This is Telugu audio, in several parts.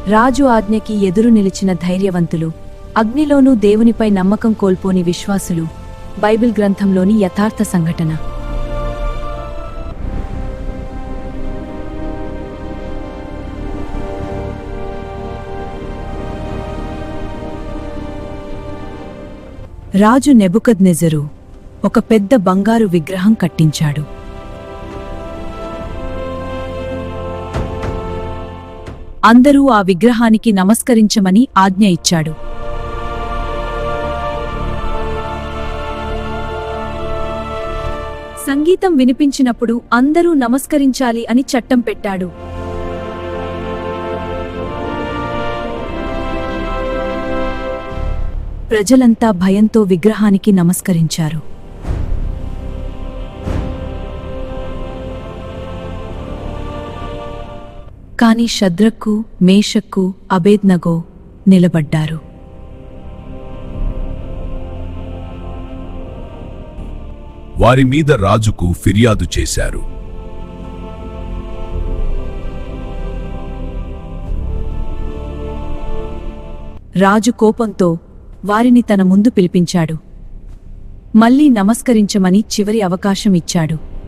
రాజు ఆజ్ఞకి ఎదురు నిలిచిన ధైర్యవంతులు, అగ్నిలోనూ దేవునిపై నమ్మకం కోల్పోని విశ్వాసులు. బైబిల్ గ్రంథంలోని యథార్థ సంఘటన. రాజు నెబుకద్నెజరు ఒక పెద్ద బంగారు విగ్రహం కట్టించాడు. అందరూ ఆ విగ్రహానికి నమస్కరించమని ఆజ్ఞ ఇచ్చాడు. సంగీతం వినిపించినప్పుడు అందరూ నమస్కరించాలి అని చట్టం పెట్టాడు. ప్రజలంతా భయంతో విగ్రహానికి నమస్కరించారు. కాని షద్రకు, మేషక్కు, అబేద్నగో నిలబడ్డారు. వారి మీద రాజుకు ఫిర్యాదు చేశారు. రాజు కోపంతో వారిని తన ముందు పిలిపించాడు. మళ్లీ నమస్కరించమని చివరి అవకాశం ఇచ్చాడు.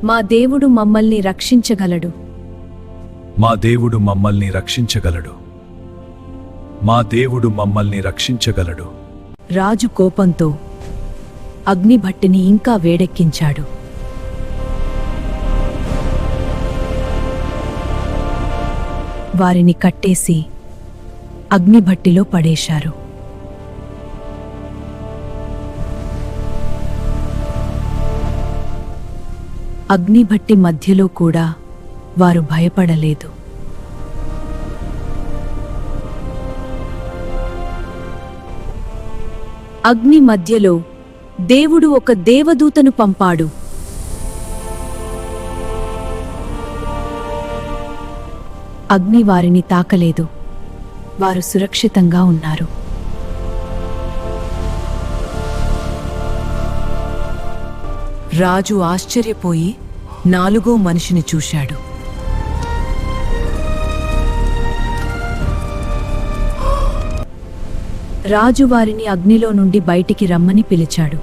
మా దేవుడు మమ్మల్ని రక్షించగలడు. మా దేవుడు మమ్మల్ని రక్షించగలడు. మా దేవుడు మమ్మల్ని రక్షించగలడు. రాజు కోపంతో అగ్నిభట్టిని ఇంకా వేడెక్కించాడు. వారిని కట్టేసి అగ్నిభట్టిలో పడేశారు. అగ్నిభట్టి మధ్యలో కూడా వారు భయపడలేదు. అగ్ని మధ్యలో దేవుడు ఒక దేవదూతను పంపాడు. అగ్ని వారిని తాకలేదు. వారు సురక్షితంగా ఉన్నారు. రాజు ఆశ్చర్యపోయి నాలుగో మనిషిని చూశాడు. రాజు వారిని అగ్నిలో నుండి బయటికి రమ్మని పిలిచాడు.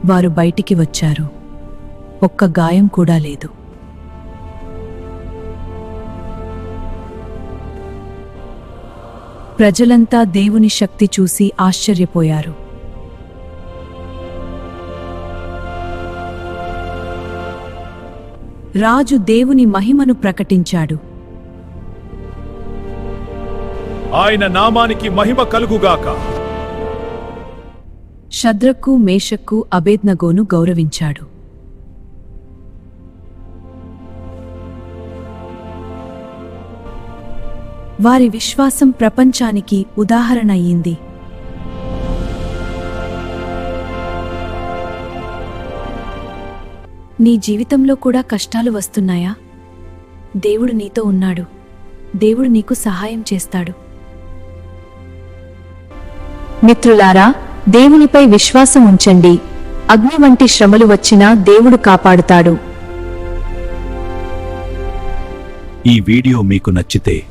వారు బయటికి వచ్చారు. ఒక్క గాయం కూడా లేదు. ప్రజలంతా దేవుని శక్తి చూసి ఆశ్చర్యపోయారు. రాజు దేవుని మహిమను ప్రకటించాడు. ఆయన నామానికి మహిమ కలుగుగాక. షద్రకు, మేషక్కు, అబేద్నగోను గౌరవించాడు. వారి విశ్వాసం ప్రపంచానికి ఉదాహరణ అయ్యింది. నీ జీవితంలో కూడా కష్టాలు వస్తున్నాయా? దేవుడు నీతో ఉన్నాడు. దేవుడు నీకు సహాయం చేస్తాడు. మిత్రులారా, దేవునిపై విశ్వాసం ఉంచండి. అగ్ని వంటి శ్రమలు వచ్చినా దేవుడు కాపాడుతాడు. ఈ వీడియో మీకు నచ్చితే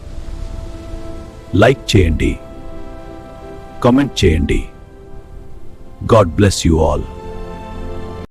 లైక్ చేయండి, కామెంట్ చేయండి. God bless you all.